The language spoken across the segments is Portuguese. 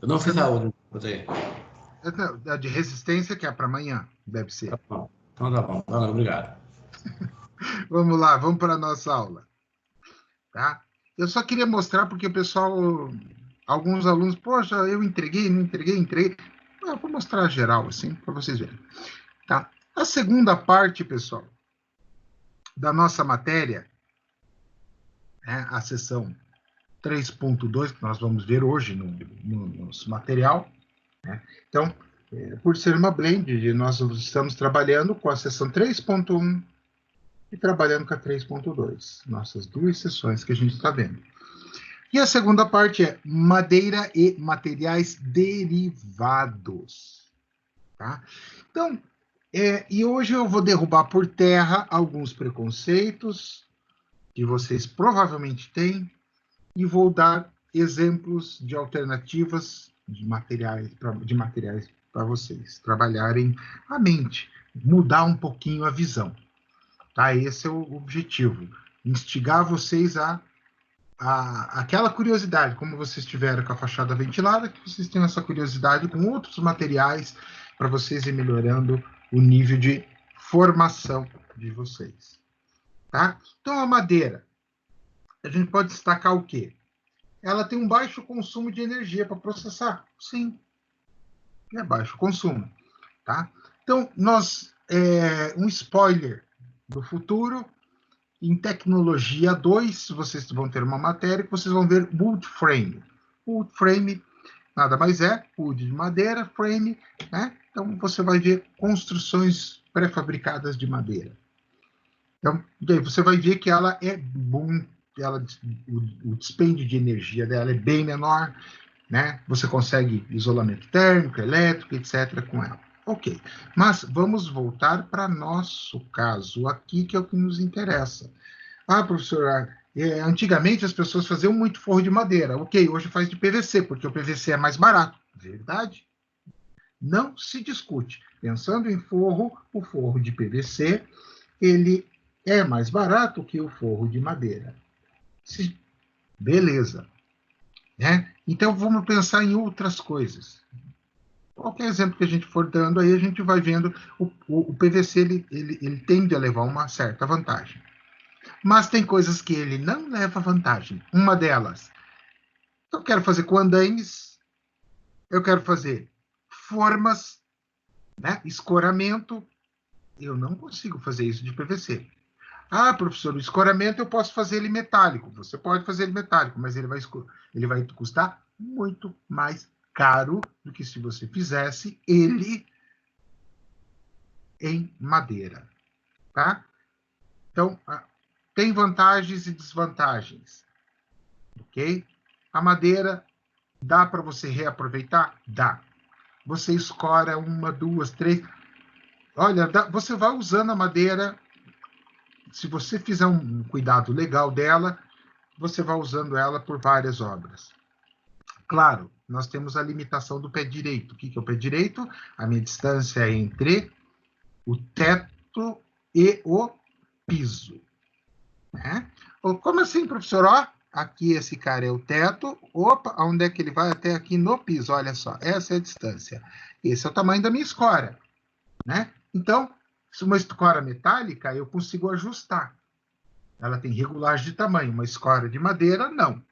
Eu não fiz a outra. A de resistência, que é para amanhã, deve ser. Tá bom. Então tá bom. Valeu, obrigado. Vamos lá, vamos para a nossa aula. Tá? Eu só queria mostrar, porque o pessoal, alguns alunos, poxa, eu entreguei, não entreguei, entreguei. Eu vou mostrar geral, assim, para vocês verem. Tá? A segunda parte, pessoal, da nossa matéria, né, a seção 3.2, que nós vamos ver hoje no nosso material, né? Então, por ser uma blend, nós estamos trabalhando com a seção 3.1 e trabalhando com a 3.2, nossas duas sessões que a gente está vendo. E a segunda parte é madeira e materiais derivados. Tá? Então, e hoje eu vou derrubar por terra alguns preconceitos que vocês provavelmente têm e vou dar exemplos de alternativas de materiais para vocês trabalharem a mente, mudar um pouquinho a visão. Tá? Esse é o objetivo, instigar vocês aquela curiosidade, como vocês tiveram com a fachada ventilada, que vocês tenham essa curiosidade com outros materiais para vocês ir melhorando o nível de formação de vocês. Tá? Então, a madeira, a gente pode destacar o quê? Ela tem um baixo consumo de energia para processar. Sim, é baixo consumo. Tá? Então, um spoiler do futuro, em tecnologia 2, vocês vão ter uma matéria que vocês vão ver wood frame. Wood frame nada mais é wood de madeira, frame, né? Então, você vai ver construções pré-fabricadas de madeira. Então, daí você vai ver que ela é bom, o dispêndio de energia dela é bem menor, né? Você consegue isolamento térmico, elétrico, etc. com ela. Ok, mas vamos voltar para nosso caso aqui, que é o que nos interessa. Ah, professor, antigamente as pessoas faziam muito forro de madeira. Ok, hoje faz de PVC, porque o PVC é mais barato. Verdade? Não se discute. Pensando em forro, o forro de PVC, ele é mais barato que o forro de madeira. Beleza. Né? Então, vamos pensar em outras coisas. Qualquer exemplo que a gente for dando aí, a gente vai vendo o PVC, ele tende a levar uma certa vantagem. Mas tem coisas que ele não leva vantagem. Uma delas, eu quero fazer com andaimes, eu quero fazer formas, né? Escoramento, eu não consigo fazer isso de PVC. Ah, professor, o escoramento eu posso fazer ele metálico. Você pode fazer ele metálico, mas ele vai custar muito mais caro do que se você fizesse ele em madeira, tá? Então, tem vantagens e desvantagens, ok? A madeira, dá para você reaproveitar? Dá. Você escora uma, duas, três. Olha, você vai usando a madeira, se você fizer um cuidado legal dela, você vai usando ela por várias obras. Claro, nós temos a limitação do pé direito. O que é o pé direito? A minha distância entre o teto e o piso. Né? Como assim, professor? Ó, aqui esse cara é o teto. Opa, onde é que ele vai? Até aqui no piso. Olha só, essa é a distância. Esse é o tamanho da minha escora. Né? Então, se uma escora metálica, eu consigo ajustar. Ela tem regulagem de tamanho. Uma escora de madeira, não.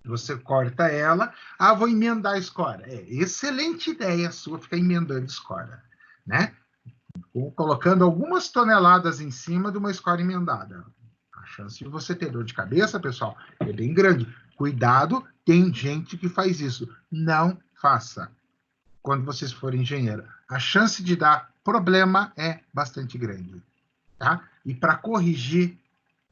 Você corta ela. Ah, vou emendar a escora. É excelente ideia sua ficar emendando escora. Né? Ou colocando algumas toneladas em cima de uma escora emendada. A chance de você ter dor de cabeça, pessoal, é bem grande. Cuidado, tem gente que faz isso. Não faça. Quando vocês forem engenheiro, a chance de dar problema é bastante grande. Tá? E para corrigir,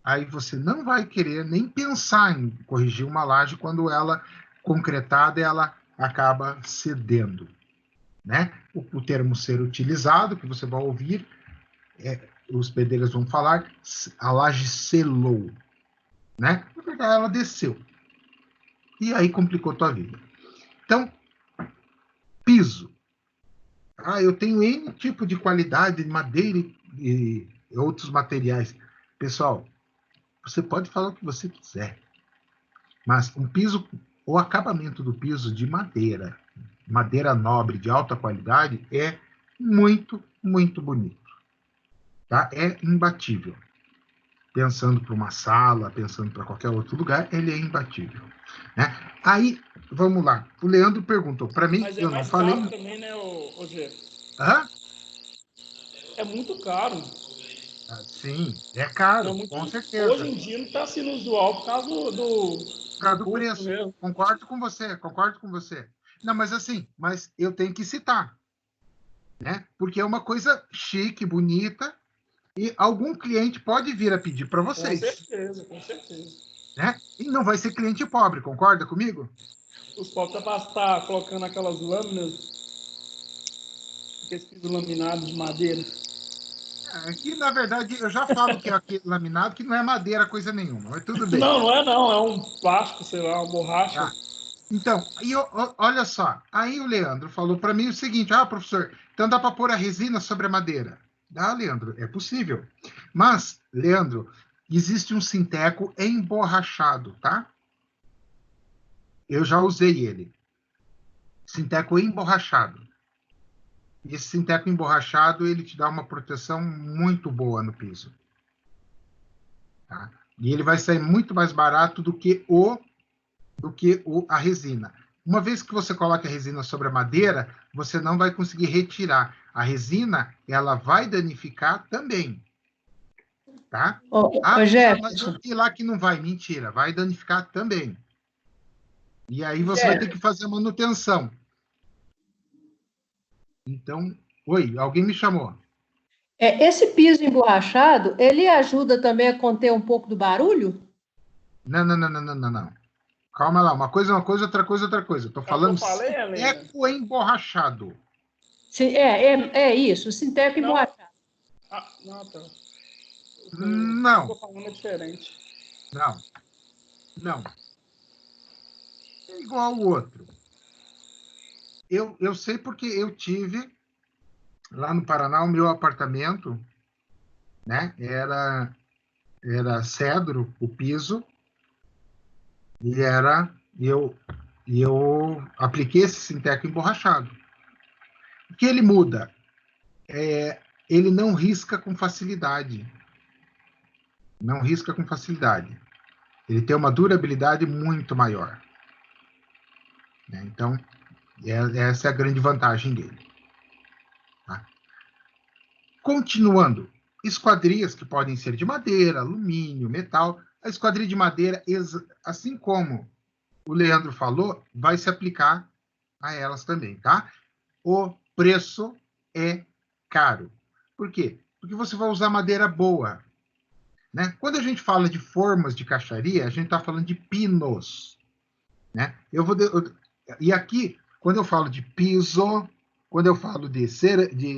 aí você não vai querer nem pensar em corrigir uma laje quando ela, concretada, ela acaba cedendo. Né? O termo ser utilizado, que você vai ouvir, os pedreiros vão falar, a laje selou. Né? Na verdade, ela desceu. E aí complicou a tua vida. Então, piso. Ah, eu tenho N tipo de qualidade de madeira e outros materiais. Pessoal, você pode falar o que você quiser. Mas um piso o acabamento do piso de madeira, madeira nobre, de alta qualidade, é muito, muito bonito. Tá? É imbatível. Pensando para uma sala, pensando para qualquer outro lugar, ele é imbatível. Né? Aí, vamos lá. O Leandro perguntou para mim, Mas é eu não mais falei. caro também, né, ô Gê? Hã? É muito caro. Sim, é É caro, muito... com Hoje certeza. em dia não está sendo usual por causa Por do causa do custo preço. mesmo. Concordo com você, concordo com você. Não, mas assim, mas eu tenho que citar, né? Porque é uma coisa chique, bonita, e algum cliente pode vir a pedir para Com vocês, certeza, com certeza. né? E não vai ser cliente pobre, concorda comigo? Os pobres estar colocando aquelas lâminas, aqueles pisos laminados de madeira. É, que, na verdade, eu já falo que é aquele laminado, que não é madeira coisa nenhuma, mas tudo bem. Não, não é não, é um plástico, sei lá, uma borracha. Tá? Então, aí, olha só, aí o Leandro falou para mim o seguinte, professor, então dá para pôr a resina sobre a madeira. Dá, Leandro, é possível. Mas, Leandro, existe um sinteco emborrachado, tá? Eu já usei ele. Sinteco emborrachado. E esse sinteco emborrachado, ele te dá uma proteção muito boa no piso. Tá? E ele vai sair muito mais barato do que a resina. Uma vez que você coloca a resina sobre a madeira, você não vai conseguir retirar. A resina, ela vai danificar também, tá? Ô, Mas eu Jefferson, vi lá que não vai. Mentira, vai danificar também. E aí você vai ter Jefferson, que fazer a manutenção. Então, oi, alguém me chamou. esse piso emborrachado, ele ajuda também a conter um pouco do barulho? Não, não, não, não, não, não, não. Calma lá, uma coisa, outra coisa, outra coisa. Estou É o que eu falando falei, Helena. sinteco emborrachado. Sim, é isso, o sinteco Não, emborrachado. não, tá. O que eu Não, tô falando é diferente. não, não. É igual ao outro. Eu sei porque eu tive lá no Paraná o meu apartamento, né? Era cedro o piso e eu apliquei esse sinteco emborrachado. O que ele muda? Ele não risca com facilidade. Não risca com facilidade. Ele tem uma durabilidade muito maior. Né? Então, essa é a grande vantagem dele. Tá? Continuando, esquadrias que podem ser de madeira, alumínio, metal. A esquadria de madeira, assim como o Leandro falou, vai se aplicar a elas também, tá? O preço é caro. Por quê? Porque você vai usar madeira boa. Né? Quando a gente fala de formas de caixaria, a gente está falando de pinos. Né? E aqui, quando eu falo de piso, quando eu falo de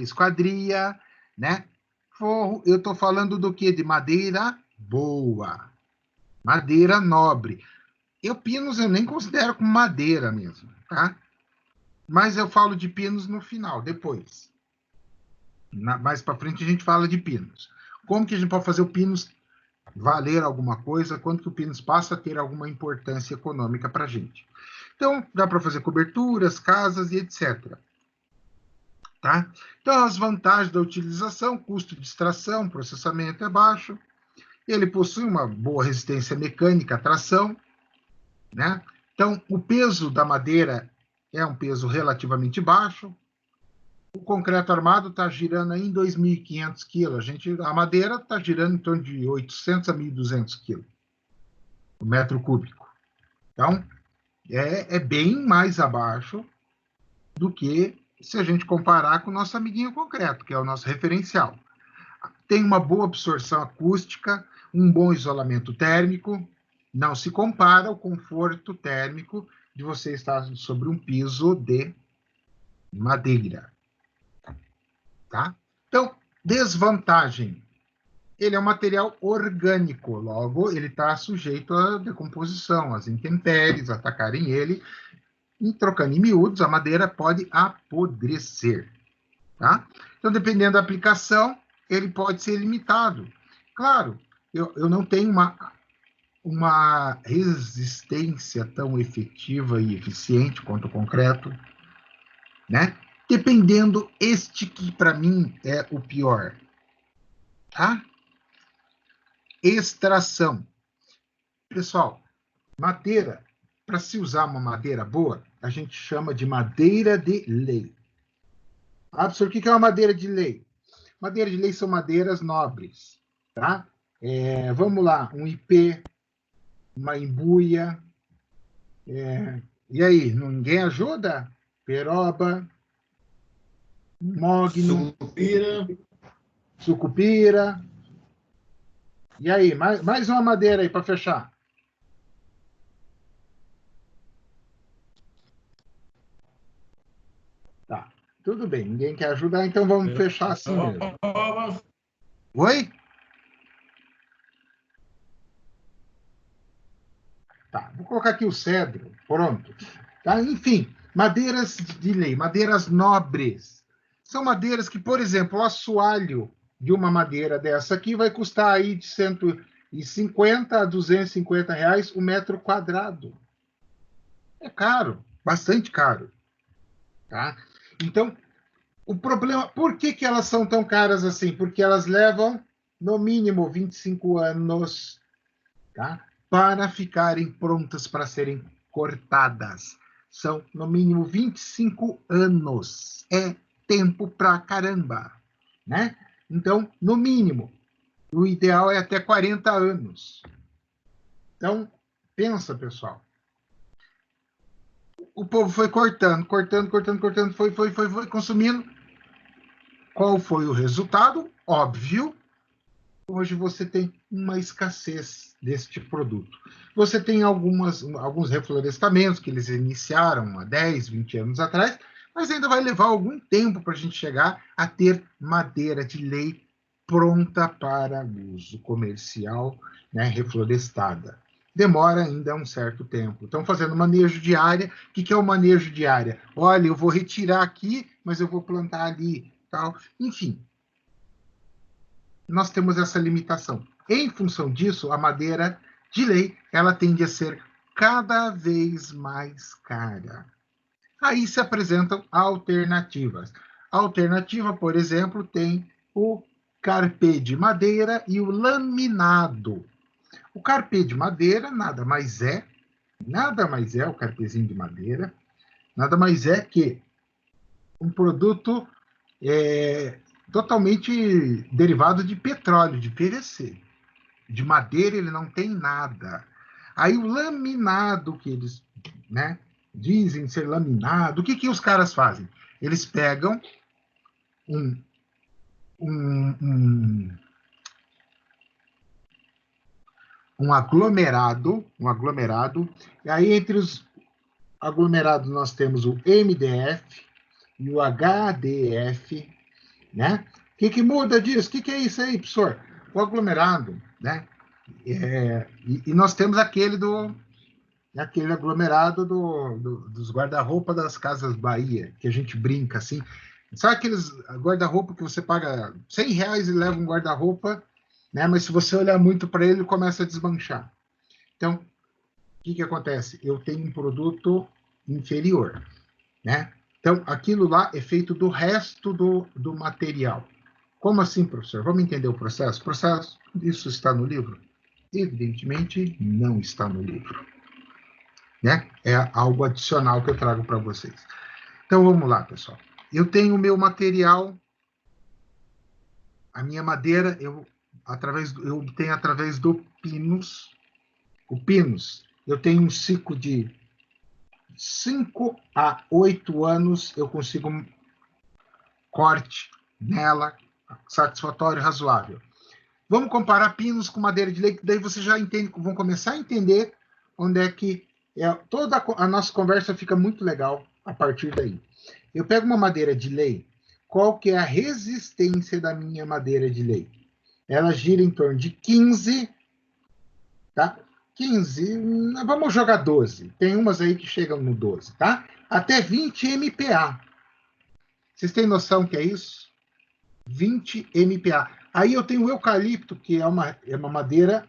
esquadria, né? Forro, eu estou falando do que? De madeira boa, madeira nobre. Pinos eu nem considero como madeira mesmo, tá? Mas eu falo de pinos no final, depois. Mais para frente a gente fala de pinos. Como que a gente pode fazer o pinos valer alguma coisa? Quando que o pinos passa a ter alguma importância econômica para a gente? Então, dá para fazer coberturas, casas e etc. Tá? Então, as vantagens da utilização: custo de extração, processamento é baixo, ele possui uma boa resistência mecânica à tração, né? Então, o peso da madeira é um peso relativamente baixo. O concreto armado está girando aí em 2.500 quilos. A madeira está girando em torno de 800 a 1.200 quilos por metro cúbico. Então, é bem mais abaixo do que se a gente comparar com o nosso amiguinho concreto, que é o nosso referencial. Tem uma boa absorção acústica, um bom isolamento térmico. Não se compara ao conforto térmico de você estar sobre um piso de madeira. Tá? Então, desvantagem. Ele é um material orgânico, logo ele está sujeito à decomposição, às intempéries atacarem ele. E trocando em miúdos, a madeira pode apodrecer. Tá? Então, dependendo da aplicação, ele pode ser limitado. Claro, eu não tenho uma resistência tão efetiva e eficiente quanto o concreto, né? Dependendo, este que para mim é o pior, tá? Extração. Pessoal, madeira, para se usar uma madeira boa, a gente chama de madeira de lei. Ah, professor, o que é uma madeira de lei? Madeira de lei são madeiras nobres, tá? Vamos lá, um ipê, uma imbuia. E aí, ninguém ajuda? Peroba, mogno, Sucupira. sucupira. E aí, mais uma madeira aí para fechar. Tá, tudo bem, ninguém quer ajudar, então vamos fechar assim mesmo. Oi? Tá, vou colocar aqui o cedro, pronto. Tá, enfim, madeiras de lei, madeiras nobres. São madeiras que, por exemplo, o assoalho de uma madeira dessa aqui vai custar aí de 150 a 250 reais o metro quadrado. É caro, bastante caro. Tá? Então, o problema, por que elas são tão caras assim? Porque elas levam, no mínimo, 25 anos, tá? Para ficarem prontas para serem cortadas. São, no mínimo, 25 anos. É tempo pra caramba, né? Então, no mínimo, o ideal é até 40 anos. Então, pensa, pessoal. O povo foi cortando, foi consumindo. Qual foi o resultado? Óbvio. Hoje você tem uma escassez deste produto. Você tem alguns reflorestamentos que eles iniciaram há 10, 20 anos atrás, mas ainda vai levar algum tempo para a gente chegar a ter madeira de lei pronta para uso comercial, né, reflorestada. Demora ainda um certo tempo. Estão fazendo manejo de área. O que é o manejo de área? Olha, eu vou retirar aqui, mas eu vou plantar ali, tal. Enfim, nós temos essa limitação. Em função disso, a madeira de lei, ela tende a ser cada vez mais cara. Aí se apresentam alternativas. A alternativa, por exemplo, tem o carpê de madeira e o laminado. O carpê de madeira nada mais é o carpezinho de madeira, nada mais é que um produto totalmente derivado de petróleo, de PVC. De madeira ele não tem nada. Aí o laminado que eles, né, dizem ser laminado, o que os caras fazem? Eles pegam um aglomerado, e aí entre os aglomerados nós temos o MDF e o HDF, né? O que muda disso? O que é isso aí, professor? O aglomerado, né? E nós temos aquele aglomerado dos guarda-roupa das Casas Bahia, que a gente brinca assim. Sabe aqueles guarda-roupa que você paga R$100 e leva um guarda-roupa, né? Mas se você olhar muito para ele, ele começa a desmanchar. Então, o que acontece? Eu tenho um produto inferior, né? Então, aquilo lá é feito do resto do material. Como assim, professor? Vamos entender o processo? O processo, isso está no livro? Evidentemente, não está no livro. Né? É algo adicional que eu trago para vocês. Então, vamos lá, pessoal. Eu tenho o meu material, a minha madeira, eu obtenho através do pinus. O pinus, eu tenho um ciclo de 5 a 8 anos, eu consigo um corte nela satisfatório, razoável. Vamos comparar pinos com madeira de lei, que daí você já entende, vão começar a entender onde é que toda a nossa conversa fica muito legal a partir daí. Eu pego uma madeira de lei, qual que é a resistência da minha madeira de lei? Ela gira em torno de 15, tá? 15, vamos jogar 12. Tem umas aí que chegam no 12, tá? Até 20 MPa. Vocês têm noção que é isso? 20 MPa. Aí eu tenho o eucalipto, que é uma madeira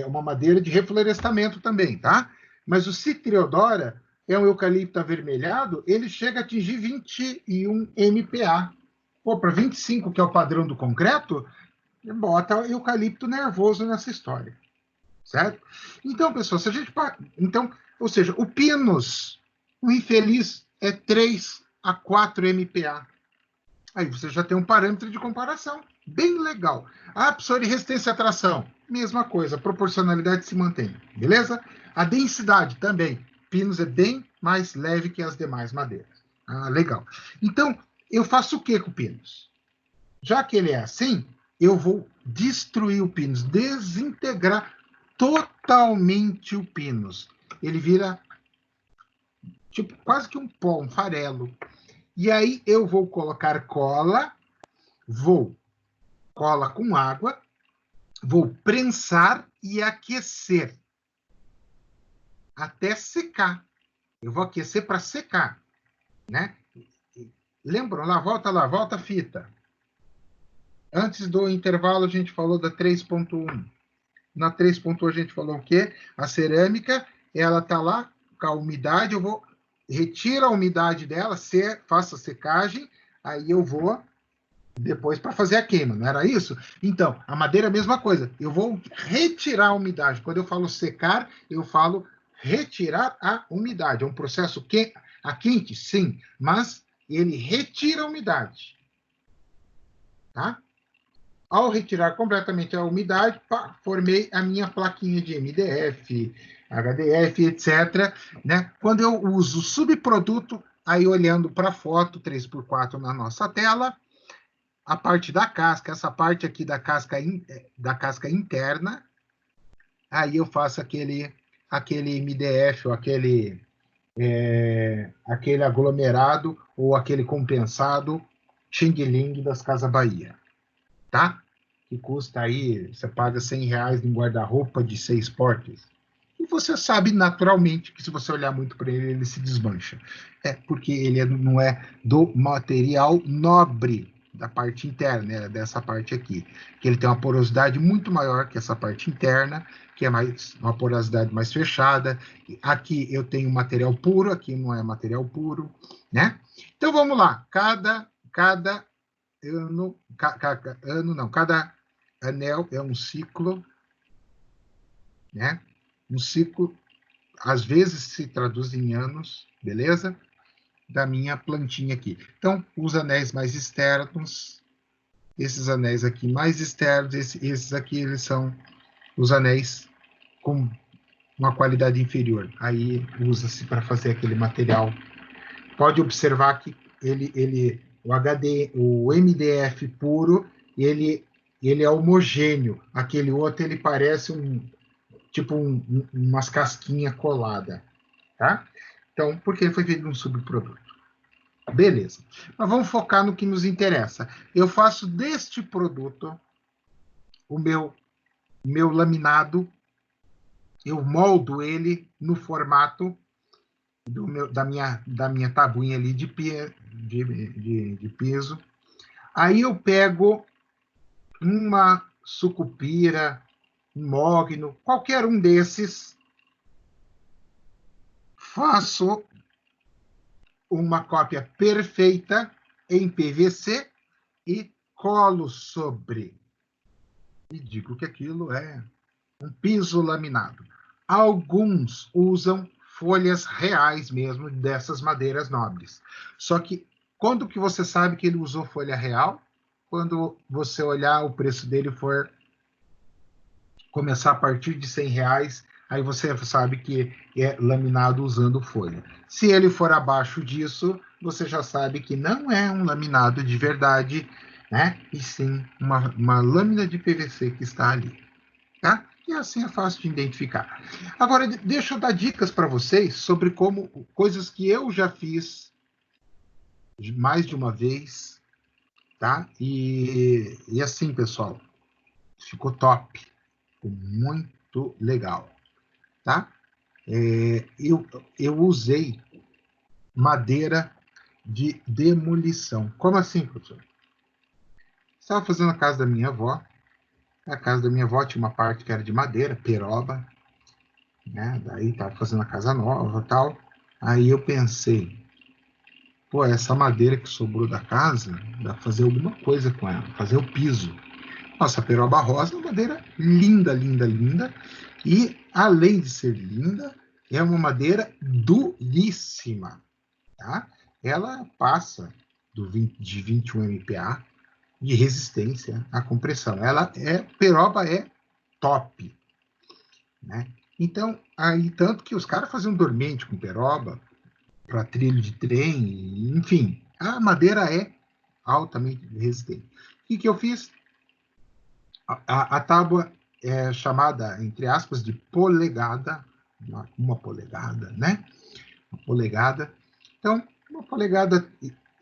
uma madeira de reflorestamento também, tá? Mas o Citriodora é um eucalipto avermelhado, ele chega a atingir 21 MPa. Pô, para 25, que é o padrão do concreto, bota eucalipto nervoso nessa história, certo? Então, pessoal, se a gente... Então, ou seja, o Pinus, o infeliz, é 3 a 4 MPa. Aí você já tem um parâmetro de comparação, bem legal. A absorção, resistência e atração, mesma coisa, a proporcionalidade se mantém, beleza? A densidade também, Pinus é bem mais leve que as demais madeiras. Ah, legal. Então, eu faço o que com o Pinus? Já que ele é assim, eu vou destruir o Pinus, desintegrar totalmente o Pinus. Ele vira tipo quase que um pó, um farelo. E aí eu vou colocar cola com água, vou prensar e aquecer até secar. Eu vou aquecer para secar, né? Lembram? Volta a fita. Antes do intervalo, a gente falou da 3.1. Na 3.1 a gente falou o quê? A cerâmica, ela está lá com a umidade, eu vou retirar a umidade dela, faço a secagem, aí eu vou depois para fazer a queima, não era isso? Então, a madeira é a mesma coisa. Eu vou retirar a umidade. Quando eu falo secar, eu falo retirar a umidade. É um processo quente, sim, mas ele retira a umidade. Tá? Ao retirar completamente a umidade, formei a minha plaquinha de MDF, HDF, etc. Né? Quando eu uso o subproduto, aí olhando para a foto 3x4 na nossa tela, a parte da casca, essa parte aqui da casca interna, aí eu faço aquele MDF, ou aquele aglomerado, ou aquele compensado Xing Ling das Casas Bahia. Tá? Que custa aí, você paga R$100 num guarda-roupa de 6 portas. E você sabe naturalmente que se você olhar muito para ele, ele se desmancha. É porque ele não é do material nobre da parte interna, dessa parte aqui. Que ele tem uma porosidade muito maior que essa parte interna, que é uma porosidade mais fechada. Aqui eu tenho material puro, aqui não é material puro, né? Então vamos lá. Cada anel é um ciclo, né? Um ciclo, às vezes se traduz em anos, beleza? Da minha plantinha aqui. Então, os anéis mais externos, esses anéis aqui mais externos, esses aqui, eles são os anéis com uma qualidade inferior. Aí usa-se para fazer aquele material. Pode observar que o MDF puro, ele é homogêneo. Aquele outro, ele parece umas casquinhas coladas, tá? Então, porque ele foi feito de um subproduto. Beleza. Mas vamos focar no que nos interessa. Eu faço deste produto o meu laminado, eu moldo ele no formato da minha tabuinha ali de piso. Aí eu pego uma sucupira, um mogno, qualquer um desses, faço uma cópia perfeita em PVC e colo sobre. E digo que aquilo é um piso laminado. Alguns usam folhas reais mesmo, dessas madeiras nobres. Só que quando que você sabe que ele usou folha real? Quando você olhar o preço dele for começar a partir de R$100, aí você sabe que é laminado usando folha. Se ele for abaixo disso, você já sabe que não é um laminado de verdade, né? E sim uma lâmina de PVC que está ali, tá? E assim é fácil de identificar. Agora, deixa eu dar dicas para vocês sobre coisas que eu já fiz mais de uma vez, tá? E assim, pessoal, ficou top. Ficou muito legal, tá? Eu usei madeira de demolição. Como assim, professor? Estava fazendo a casa da minha avó, A casa da minha avó tinha uma parte que era de madeira, peroba, né? Daí estava fazendo a casa nova e tal. Aí eu pensei, pô, essa madeira que sobrou da casa, dá pra fazer alguma coisa com ela, fazer o piso. Nossa, a peroba rosa é uma madeira linda, linda, linda. E, além de ser linda, é uma madeira duríssima, tá? Ela passa de 21 MPa de resistência à compressão. Peroba é top, né? Então, aí, tanto que os caras faziam dormente com peroba, para trilho de trem, enfim, a madeira é altamente resistente. O que eu fiz? A tábua é chamada, entre aspas, de polegada, uma polegada, né? Uma polegada. Então, uma polegada,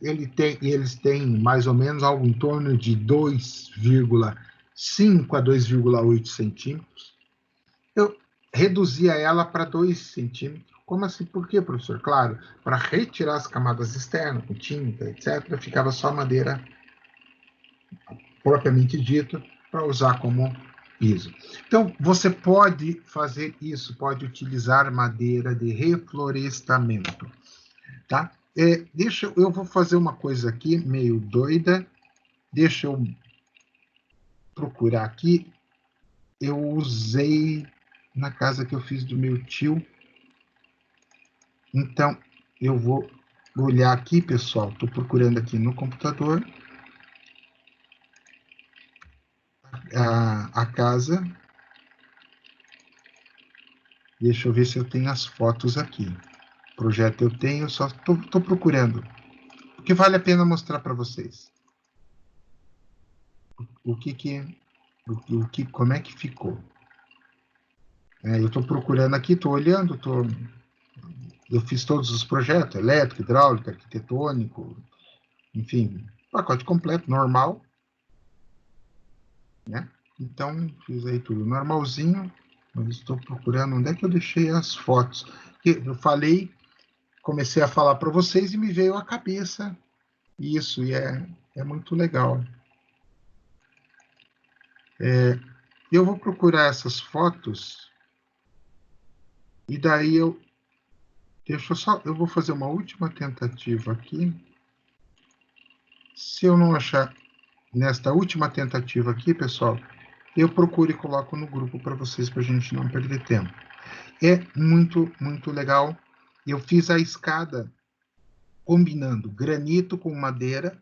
eles têm mais ou menos algo em torno de 2,5 a 2,8 centímetros. Eu reduzia ela para 2 centímetros. Como assim? Por quê, professor? Claro, para retirar as camadas externas, com tinta, etc., ficava só madeira propriamente dita, para usar como piso. Então, você pode fazer isso, pode utilizar madeira de reflorestamento, tá? Eu vou fazer uma coisa aqui, meio doida, deixa eu procurar aqui. Eu usei na casa que eu fiz do meu tio, então eu vou olhar aqui, pessoal, estou procurando aqui no computador a casa. Deixa eu ver se eu tenho as fotos aqui. Projeto eu tenho, só estou procurando. Porque vale a pena mostrar para vocês. Como é que ficou. Eu estou procurando aqui, estou olhando, eu fiz todos os projetos, elétrico, hidráulico, arquitetônico, enfim, pacote completo, normal, né? Então, fiz aí tudo normalzinho, mas estou procurando onde é que eu deixei as fotos. Eu falei, comecei a falar para vocês e me veio à cabeça isso, e é muito legal. Eu vou procurar essas fotos, e daí eu vou fazer uma última tentativa aqui. Se eu não achar nesta última tentativa aqui, pessoal, eu procuro e coloco no grupo para vocês, para a gente não perder tempo. É muito, muito legal. Eu fiz a escada combinando granito com madeira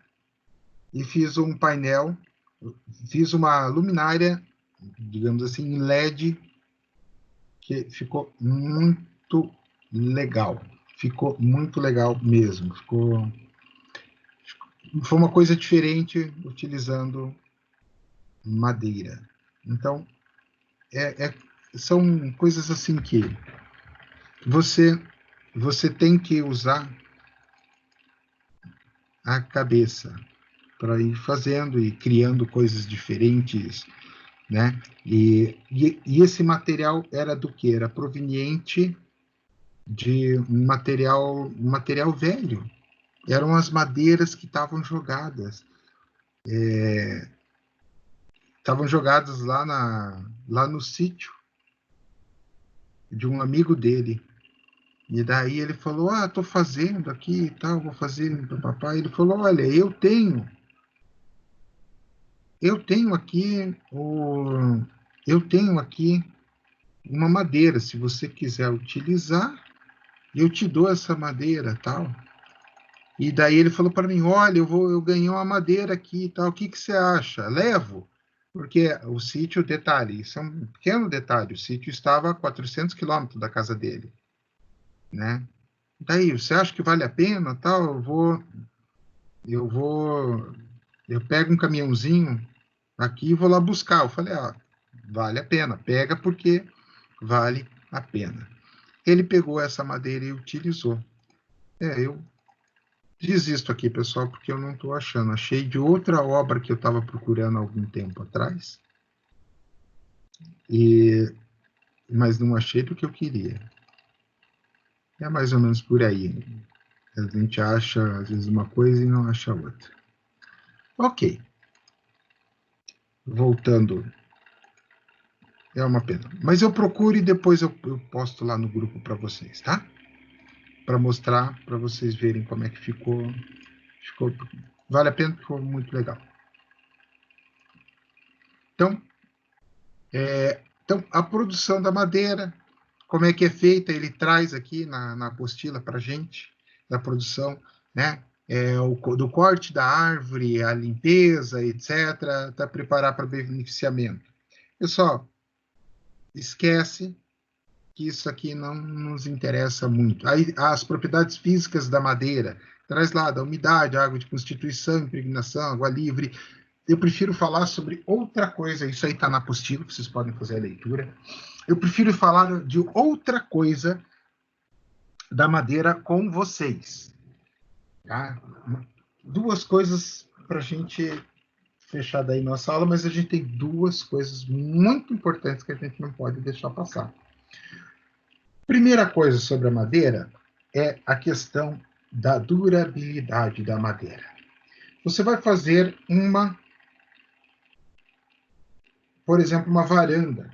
e fiz um painel, fiz uma luminária, digamos assim, em LED, que ficou muito legal. Ficou muito legal mesmo. Foi uma coisa diferente utilizando madeira. Então, são coisas assim que você tem que usar a cabeça para ir fazendo e criando coisas diferentes, né? E esse material era do que? Era proveniente de um material velho. Eram as madeiras que estavam jogadas. Estavam jogadas lá no sítio de um amigo dele. E daí ele falou, estou fazendo aqui e tal, vou fazer para o papai. Ele falou, olha, eu tenho aqui uma madeira, se você quiser utilizar, eu te dou essa madeira, tal. E daí ele falou para mim, olha, eu ganhei uma madeira aqui e tal, o que você acha? Levo? Porque o sítio, detalhe, isso é um pequeno detalhe, o sítio estava a 400 quilômetros da casa dele, né? Daí, você acha que vale a pena, tal? Eu pego um caminhãozinho aqui e vou lá buscar. Eu falei, vale a pena, pega porque vale a pena. Ele pegou essa madeira e utilizou. Eu desisto aqui, pessoal, porque eu não estou achando. Achei de outra obra que eu estava procurando há algum tempo atrás, mas não achei do que eu queria. É mais ou menos por aí. A gente acha, às vezes, uma coisa e não acha outra. Ok. Voltando É uma pena. Mas eu procuro e depois eu posto lá no grupo para vocês, tá? Para mostrar, para vocês verem como é que ficou. Vale a pena, ficou muito legal. Então, a produção da madeira, como é que é feita, ele traz aqui na apostila para a gente, da produção, né? Do corte da árvore, a limpeza, etc., para preparar para beneficiamento. Pessoal, esquece que isso aqui não nos interessa muito. Aí, as propriedades físicas da madeira, traz lá da umidade, água de constituição, impregnação, água livre. Eu prefiro falar sobre outra coisa, isso aí está na apostila, vocês podem fazer a leitura. Eu prefiro falar de outra coisa da madeira com vocês. Tá? Duas coisas para a gente fechar daí nossa aula, mas a gente tem duas coisas muito importantes que a gente não pode deixar passar. Primeira coisa sobre a madeira é a questão da durabilidade da madeira. Você vai fazer por exemplo, uma varanda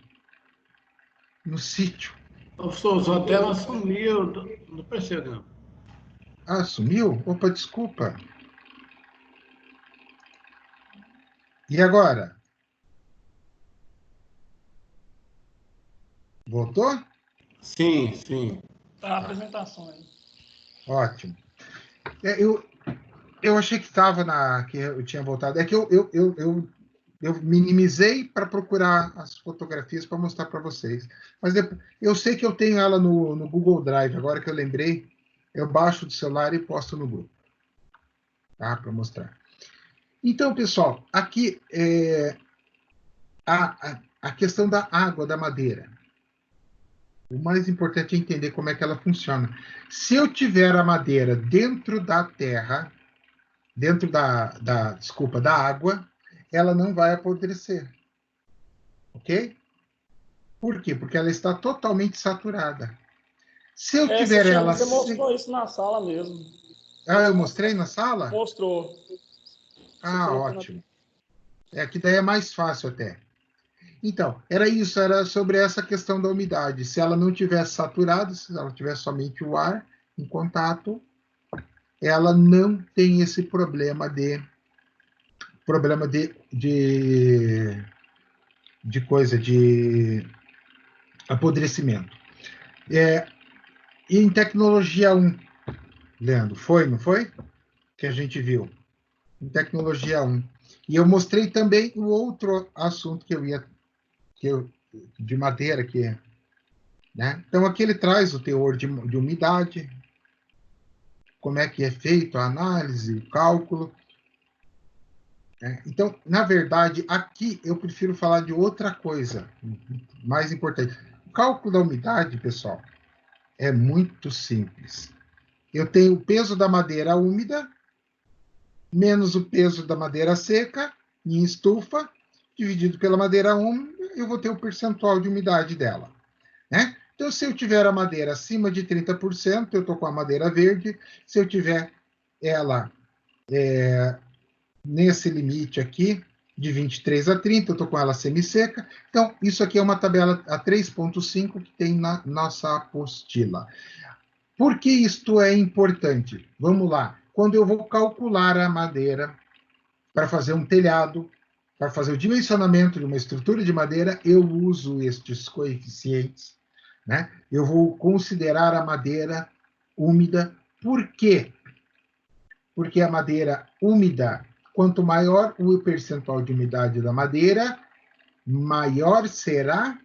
no sítio. Professor, sua tela sumiu, não percebo, não. Ah, sumiu? Opa, desculpa. E agora? Voltou? Sim, sim. Tá, apresentações. Ótimo. Eu achei que estava que eu tinha voltado. É que eu minimizei para procurar as fotografias para mostrar para vocês. Mas eu sei que eu tenho ela no Google Drive. Agora que eu lembrei, eu baixo do celular e posto no grupo. Tá? Para mostrar. Então, pessoal, aqui a questão da água da madeira. O mais importante é entender como é que ela funciona. Se eu tiver a madeira dentro da terra, dentro da água, ela não vai apodrecer. Ok? Por quê? Porque ela está totalmente saturada. Se eu tiver ela... Você mostrou isso na sala mesmo. Ah, eu mostrei na sala? Mostrou. Ah, ótimo. Que daí é mais fácil até. Então, era sobre essa questão da umidade. Se ela não tivesse saturada, se ela tiver somente o ar em contato, ela não tem esse problema de apodrecimento. E em tecnologia 1, Leandro, não foi? Que a gente viu. Em tecnologia 1. E eu mostrei também o outro assunto de madeira, né? Então, aqui ele traz o teor de umidade, como é que é feito a análise, o cálculo. Né? Então, na verdade, aqui eu prefiro falar de outra coisa, mais importante. O cálculo da umidade, pessoal, é muito simples. Eu tenho o peso da madeira úmida, menos o peso da madeira seca, em estufa, dividido pela madeira úmida, eu vou ter o percentual de umidade dela. Né? Então, se eu tiver a madeira acima de 30%, eu estou com a madeira verde. Se eu tiver ela nesse limite aqui, de 23 a 30, eu estou com ela semi-seca. Então, isso aqui é uma tabela a 3.5 que tem na nossa apostila. Por que isto é importante? Vamos lá. Quando eu vou calcular a madeira para fazer um telhado, para fazer o dimensionamento de uma estrutura de madeira, eu uso estes coeficientes. Né? Eu vou considerar a madeira úmida. Por quê? Porque a madeira úmida, quanto maior o percentual de umidade da madeira, menor será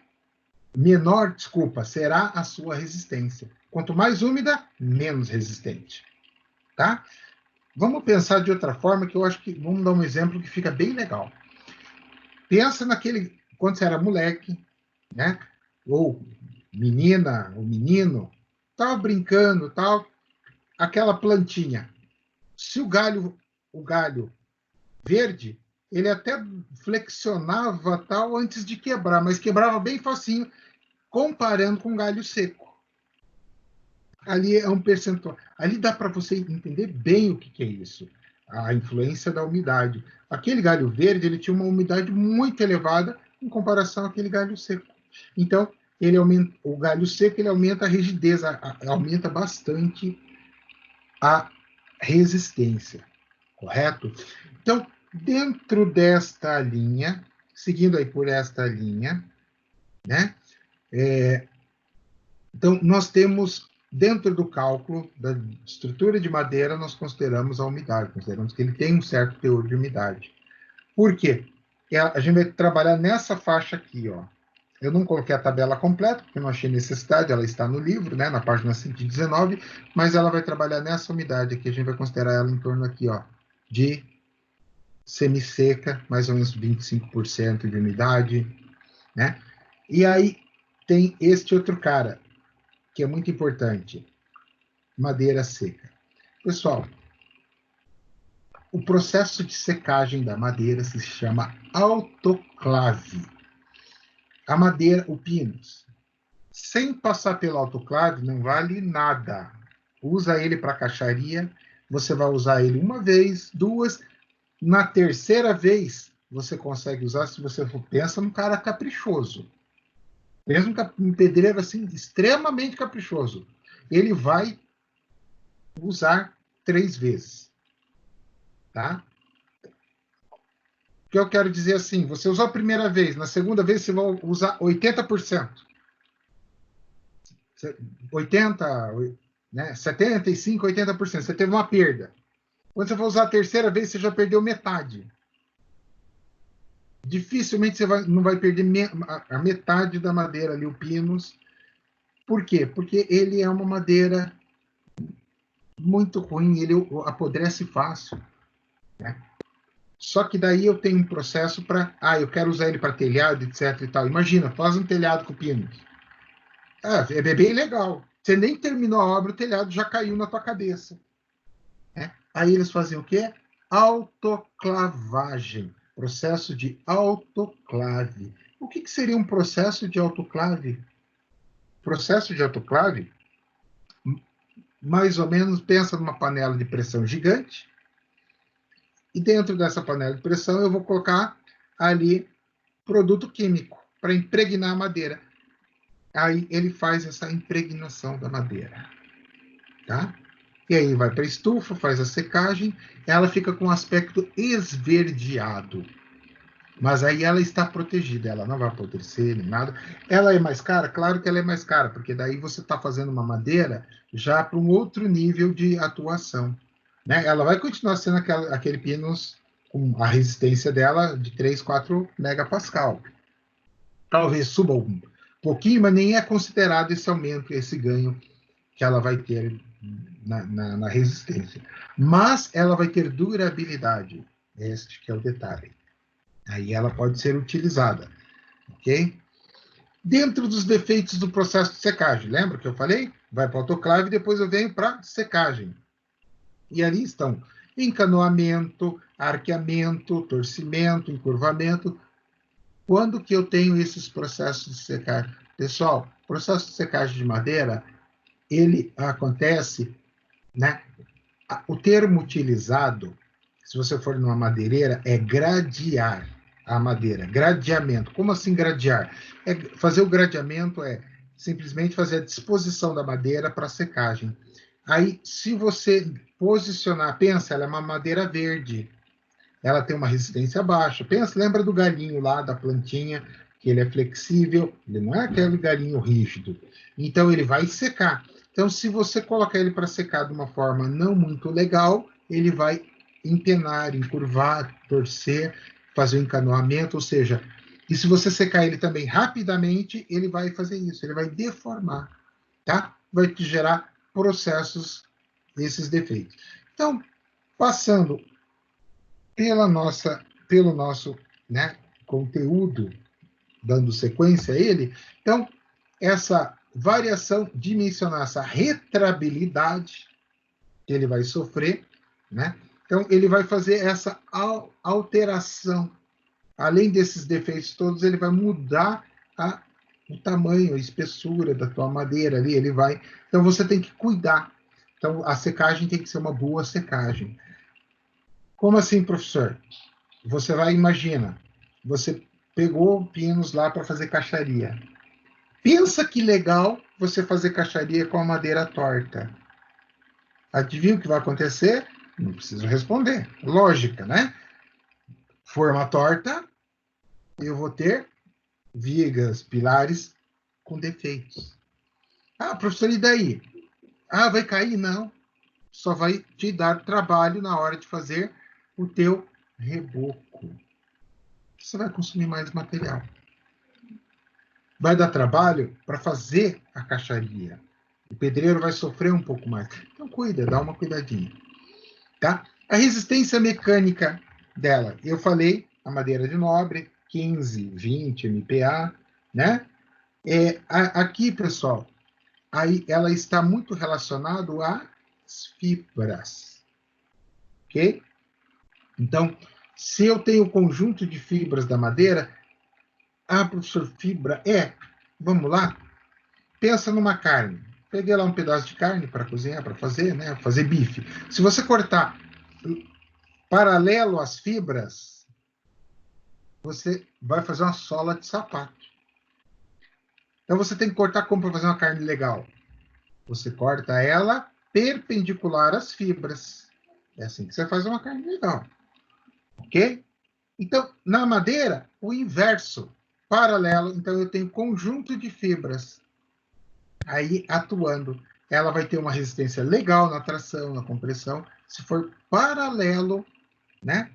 a sua resistência. Quanto mais úmida, menos resistente. Tá? Vamos pensar de outra forma, que eu acho que vamos dar um exemplo que fica bem legal. Pensa quando você era moleque, né? Ou menina, ou menino, estava brincando, tal, aquela plantinha. Se o galho verde, ele até flexionava tal antes de quebrar, mas quebrava bem facinho, comparando com o galho seco. Ali é um percentual. Ali dá para você entender bem o que é isso, a influência da umidade. Aquele galho verde, ele tinha uma umidade muito elevada em comparação àquele galho seco. Então, ele aumenta, o galho seco ele aumenta a rigidez, aumenta bastante a resistência, correto? Então, dentro desta linha, seguindo aí por esta linha, né? Então, nós temos, dentro do cálculo da estrutura de madeira, nós consideramos a umidade, consideramos que ele tem um certo teor de umidade. Por quê? A gente vai trabalhar nessa faixa aqui, ó. Eu não coloquei a tabela completa, porque não achei necessidade, ela está no livro, né, na página 119, mas ela vai trabalhar nessa umidade aqui, a gente vai considerar ela em torno aqui, ó, de semi-seca, mais ou menos 25% de umidade, né? E aí tem este outro cara, que é muito importante, madeira seca. Pessoal, o processo de secagem da madeira se chama autoclave. A madeira, o pinus, sem passar pelo autoclave, não vale nada. Usa ele para caixaria, você vai usar ele uma vez, duas, na terceira vez você consegue usar se você for, pensa num cara caprichoso. Mesmo um pedreiro assim, extremamente caprichoso. Ele vai usar 3 vezes. Tá? O que eu quero dizer assim, você usou a primeira vez, na segunda vez você vai usar 80%. 80%, né? 75%, 80%. Você teve uma perda. Quando você for usar a terceira vez, você já perdeu metade. Dificilmente você não vai perder a metade da madeira ali, o pinus. Por quê? Porque ele é uma madeira muito ruim, ele apodrece fácil. Né? Só que daí eu tenho um processo para... eu quero usar ele para telhado, etc. e tal. Imagina, faz um telhado com pinus. É bem legal. Você nem terminou a obra, o telhado já caiu na tua cabeça. Né? Aí eles faziam o quê? Autoclavagem. Processo de autoclave. O que seria um processo de autoclave? Processo de autoclave, mais ou menos, pensa numa panela de pressão gigante, e dentro dessa panela de pressão eu vou colocar ali produto químico para impregnar a madeira. Aí ele faz essa impregnação da madeira. Tá? E aí vai para a estufa, faz a secagem, ela fica com um aspecto esverdeado. Mas aí ela está protegida, ela não vai apodrecer nem nada. Ela é mais cara? Claro que ela é mais cara, porque daí você está fazendo uma madeira já para um outro nível de atuação. Né? Ela vai continuar sendo aquele pinus com a resistência dela de 3, 4 megapascal. Talvez suba um pouquinho, mas nem é considerado esse aumento, esse ganho que ela vai ter na resistência. Mas ela vai ter durabilidade. Este que é o detalhe. Aí ela pode ser utilizada, ok? Dentro dos defeitos do processo de secagem, lembra que eu falei? Vai para o autoclave e depois eu venho para secagem. E ali estão encanoamento, arqueamento, torcimento, encurvamento. Quando que eu tenho esses processos de secagem? Pessoal, o processo de secagem de madeira, ele acontece, né? O termo utilizado, se você for numa madeireira, é gradear a madeira, gradeamento. Como assim gradear? Fazer o gradeamento é simplesmente fazer a disposição da madeira para secagem. Aí, se você posicionar, pensa, ela é uma madeira verde, ela tem uma resistência baixa. Pensa, lembra do galinho lá, da plantinha, que ele é flexível, ele não é aquele galinho rígido. Então, ele vai secar. Então, se você colocar ele para secar de uma forma não muito legal, ele vai empenar, encurvar, torcer, fazer o encanoamento, ou seja, e se você secar ele também rapidamente, ele vai fazer isso, ele vai deformar, tá? Vai te gerar processos, esses defeitos. Então, passando pelo nosso, né, conteúdo, dando sequência a ele, então, essa variação dimensional, essa retrabilidade que ele vai sofrer, né? Então, ele vai fazer essa alteração. Além desses defeitos todos, ele vai mudar o tamanho, a espessura da tua madeira ali, ele vai... Então, você tem que cuidar. Então, a secagem tem que ser uma boa secagem. Como assim, professor? Você vai, imagina, você pegou pinos lá para fazer caixaria. Pensa que legal você fazer caixaria com a madeira torta. Adivinha o que vai acontecer? Não preciso responder. Lógica, né? Forma torta, eu vou ter vigas, pilares com defeitos. Ah, professor, e daí? Ah, vai cair? Não. Só vai te dar trabalho na hora de fazer o teu reboco. Você vai consumir mais material. Vai dar trabalho para fazer a caixaria. O pedreiro vai sofrer um pouco mais. Então, cuida, dá uma cuidadinha. Tá? A resistência mecânica dela, eu falei, a madeira de nobre, 15, 20 MPa, né? Aqui, pessoal, aí ela está muito relacionada às fibras, ok? Então, se eu tenho o conjunto de fibras da madeira, professor, fibra vamos lá, pensa numa carne. Peguei lá um pedaço de carne para cozinhar, para fazer, né? Fazer bife. Se você cortar paralelo às fibras, você vai fazer uma sola de sapato. Então você tem que cortar como para fazer uma carne legal. Você corta ela perpendicular às fibras. É assim que você faz uma carne legal. Ok? Então, na madeira, o inverso. Paralelo. Então, eu tenho conjunto de fibras aí atuando. Ela vai ter uma resistência legal na tração, na compressão, se for paralelo, né,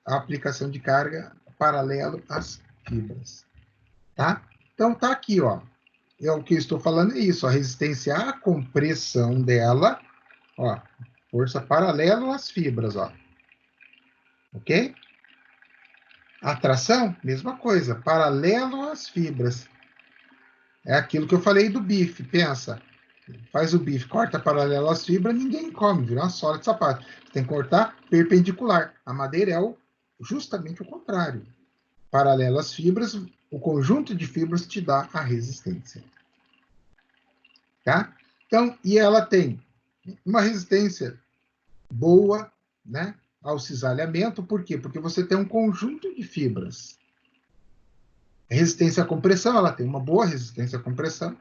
à aplicação de carga, paralelo às fibras. Tá? Então, tá aqui, ó. O que eu estou falando é isso, a resistência à compressão dela, ó, força paralelo às fibras, ó. Ok? A tração, mesma coisa, paralelo às fibras. É aquilo que eu falei do bife, pensa. Faz o bife, corta paralelo às fibras, ninguém come, vira uma sola de sapato. Você tem que cortar perpendicular. A madeira é justamente o contrário. Paralelo às fibras, o conjunto de fibras te dá a resistência. Tá? Então, e ela tem uma resistência boa, né, ao cisalhamento. Por quê? Porque você tem um conjunto de fibras. Resistência à compressão, ela tem uma boa resistência à compressão.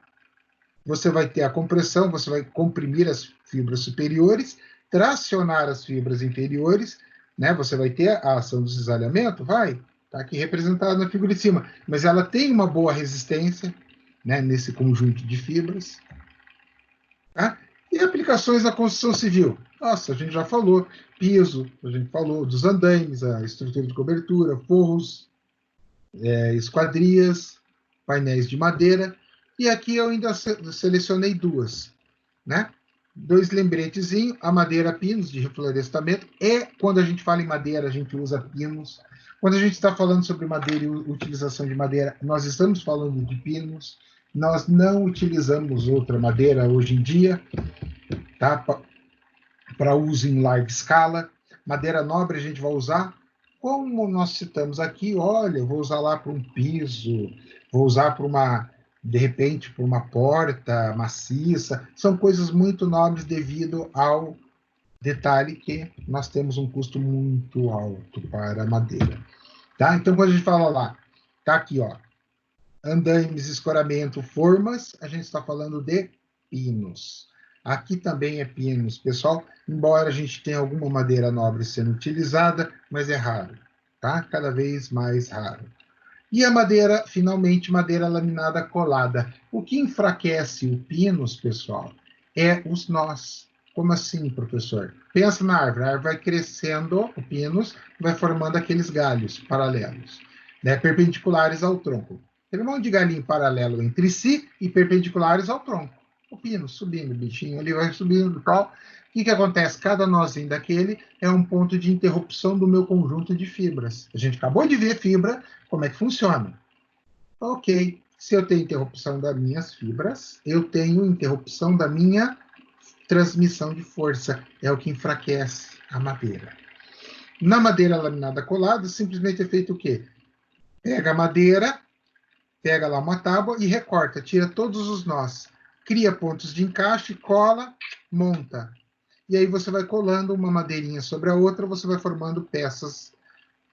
Você vai ter a compressão, você vai comprimir as fibras superiores, tracionar as fibras inferiores, né? Você vai ter a ação do cisalhamento, está aqui representado na figura de cima, mas ela tem uma boa resistência, né, nesse conjunto de fibras. Tá? E aplicações da construção civil? Nossa, a gente já falou, piso, a gente falou dos andaimes, a estrutura de cobertura, forros, esquadrias, painéis de madeira. E aqui eu ainda selecionei duas, né? 2 lembretezinhos, a madeira pinos de reflorestamento. Quando a gente fala em madeira, a gente usa pinos. Quando a gente está falando sobre madeira e utilização de madeira, nós estamos falando de pinos. Nós não utilizamos outra madeira hoje em dia, tá? Para uso em larga escala. Madeira nobre a gente vai usar, como nós citamos aqui, olha, eu vou usar lá para um piso, vou usar para uma, de repente, para uma porta maciça. São coisas muito nobres devido ao detalhe que nós temos um custo muito alto para a madeira. Tá? Então, quando a gente fala lá, tá aqui, ó, andaimes, escoramento, formas, a gente está falando de pinos. Aqui também é pinos, pessoal, embora a gente tenha alguma madeira nobre sendo utilizada, mas é raro, tá? Cada vez mais raro. E a madeira, finalmente, madeira laminada colada. O que enfraquece o pinos, pessoal, é os nós. Como assim, professor? Pensa na árvore, a árvore vai crescendo, o pinos, vai formando aqueles galhos paralelos, né, perpendiculares ao tronco. Tem um monte de galinho paralelo entre si e perpendiculares ao tronco. O pino subindo, o bichinho ali vai subindo e tal. O que acontece? Cada nozinho daquele é um ponto de interrupção do meu conjunto de fibras. A gente acabou de ver fibra, como é que funciona. Ok, se eu tenho interrupção das minhas fibras, eu tenho interrupção da minha transmissão de força. É o que enfraquece a madeira. Na madeira laminada colada, simplesmente é feito o quê? Pega a madeira, pega lá uma tábua e recorta, tira todos os nós, cria pontos de encaixe, cola, monta. E aí você vai colando uma madeirinha sobre a outra, você vai formando peças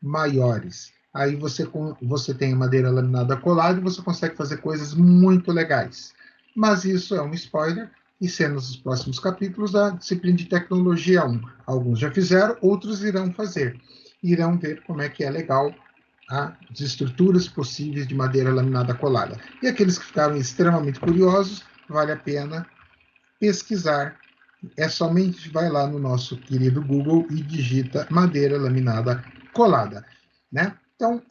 maiores. aí você tem madeira laminada colada e você consegue fazer coisas muito legais. Mas isso é um spoiler, e sendo nos próximos capítulos da disciplina de Tecnologia 1. Alguns já fizeram, outros irão fazer. Irão ver como é que é legal as estruturas possíveis de madeira laminada colada. E aqueles que ficaram extremamente curiosos, vale a pena pesquisar. Somente vai lá no nosso querido Google e digita madeira laminada colada, né? Então,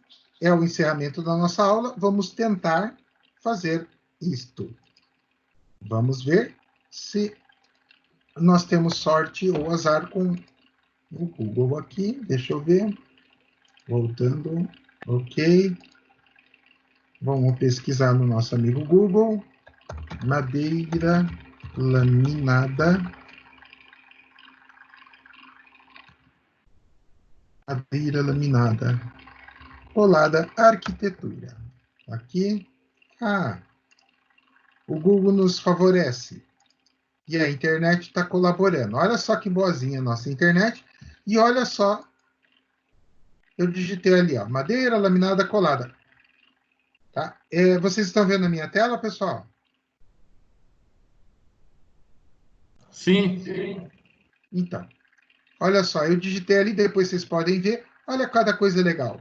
é o encerramento da nossa aula. Vamos tentar fazer isto. Vamos ver se nós temos sorte ou azar com o Google aqui. Deixa eu ver. Voltando. Ok. Vamos pesquisar no nosso amigo Google. Madeira laminada. Madeira laminada. Colada arquitetura. Aqui. O Google nos favorece. E a internet está colaborando. Olha só que boazinha a nossa internet. E olha só. Eu digitei ali, ó, madeira laminada colada. Tá? Vocês estão vendo a minha tela, pessoal? Sim. Então, olha só, eu digitei ali, depois vocês podem ver. Olha cada coisa legal.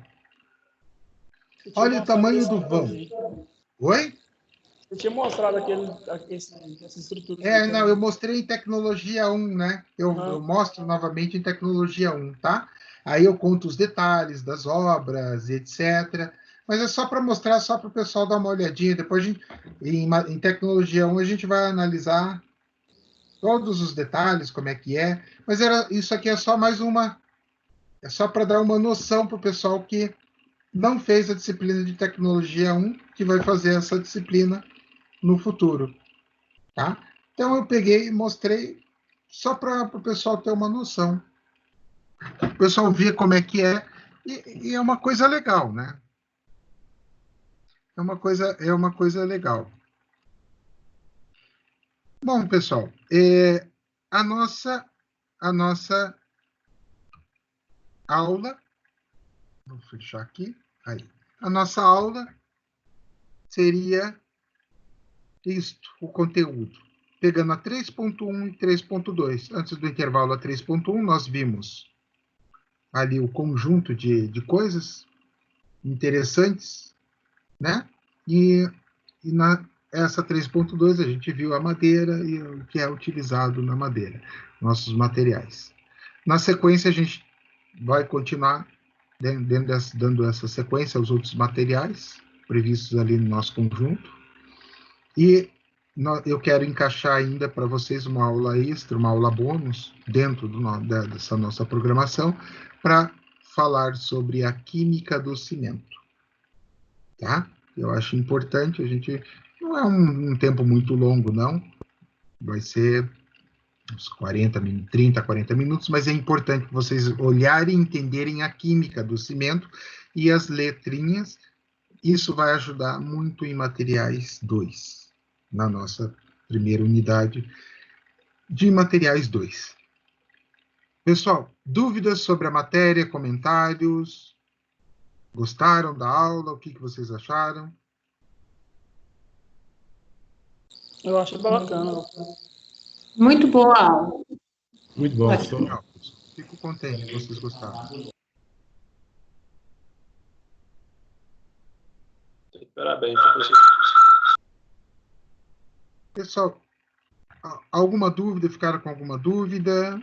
Olha o tamanho do vão. Oi? Eu tinha mostrado essa estrutura. Não, eu mostrei em Tecnologia 1, né? Eu mostro novamente em Tecnologia 1, tá? Aí eu conto os detalhes das obras, etc. Mas é só para mostrar, só para o pessoal dar uma olhadinha. Depois, em Tecnologia 1, a gente vai analisar todos os detalhes, como é que é. Mas isso aqui é só mais uma... É só para dar uma noção para o pessoal que não fez a disciplina de Tecnologia 1, que vai fazer essa disciplina no futuro, tá? Então, eu peguei e mostrei só para o pessoal ter uma noção. O pessoal ver como é que é, e é uma coisa legal, né? É uma coisa legal. Bom, pessoal, a nossa aula, vou fechar aqui, aí. A nossa aula seria isto, o conteúdo. Pegando a 3.1 e 3.2. Antes do intervalo a 3.1, nós vimos ali o conjunto de coisas interessantes, né? E essa 3.2 a gente viu a madeira e o que é utilizado na madeira, nossos materiais. Na sequência, a gente vai continuar dando essa sequência aos outros materiais previstos ali no nosso conjunto. E eu quero encaixar ainda para vocês uma aula extra, uma aula bônus, dentro dessa nossa programação, para falar sobre a química do cimento. Tá? Eu acho importante, a gente... Não é um tempo muito longo, não. Vai ser uns 30, 40 minutos, mas é importante que vocês olharem e entenderem a química do cimento e as letrinhas. Isso vai ajudar muito em Materiais 2, na nossa primeira unidade de Materiais 2. Pessoal, dúvidas sobre a matéria, comentários? Gostaram da aula? O que vocês acharam? Eu achei bacana. Muito boa a aula. Muito bom. Legal. Fico contente que vocês gostaram. Parabéns, professor. Pessoal, alguma dúvida? Ficaram com alguma dúvida?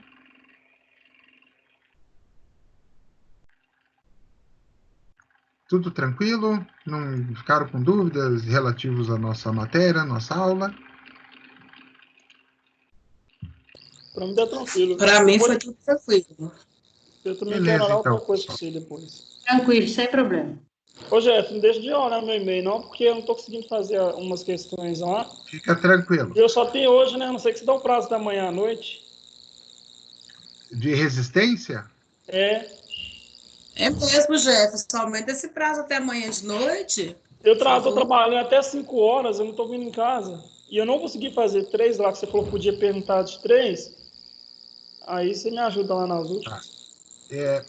Tudo tranquilo? Não ficaram com dúvidas relativas à nossa matéria, nossa aula? Para mim, tá tranquilo. Para mim foi tudo tranquilo. Eu também Beleza, quero olhar então, outra coisa para pessoal. você depois. Tranquilo, sem problema. Ô, Jeff, não deixa de olhar meu e-mail, não, porque eu não estou conseguindo fazer umas questões lá. Fica tranquilo. Eu só tenho hoje, né? Não sei que você dá um prazo da manhã à noite. De resistência? É. É mesmo, Jeff. Somente esse prazo até amanhã de noite. Eu estou trabalhando até 5 horas, eu não estou vindo em casa. E eu não consegui fazer 3 lá, que você falou que podia perguntar de 3. Aí você me ajuda lá nas últimas.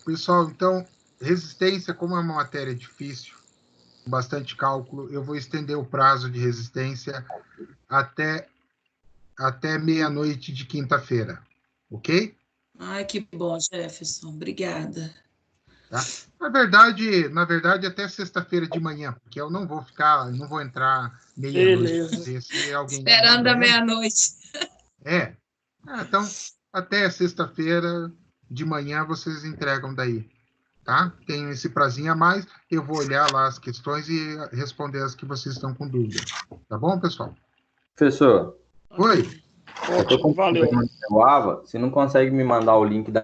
Pessoal, então, Resistência, como é uma matéria difícil, com bastante cálculo, eu vou estender o prazo de resistência até meia-noite de quinta-feira, ok? Ai, que bom, Jefferson. Obrigada. Tá? Na verdade, até sexta-feira de manhã, porque eu não vou entrar meia-noite Beleza. pra ver se alguém... Esperando a meia-noite. Então, até sexta-feira de manhã vocês entregam daí, tá? Tem esse prazinho a mais, eu vou olhar lá as questões e responder as que vocês estão com dúvida. Tá bom, pessoal? Professor, Oi? eu tô com Valeu. problema no meu AVA. Você não consegue me mandar o link da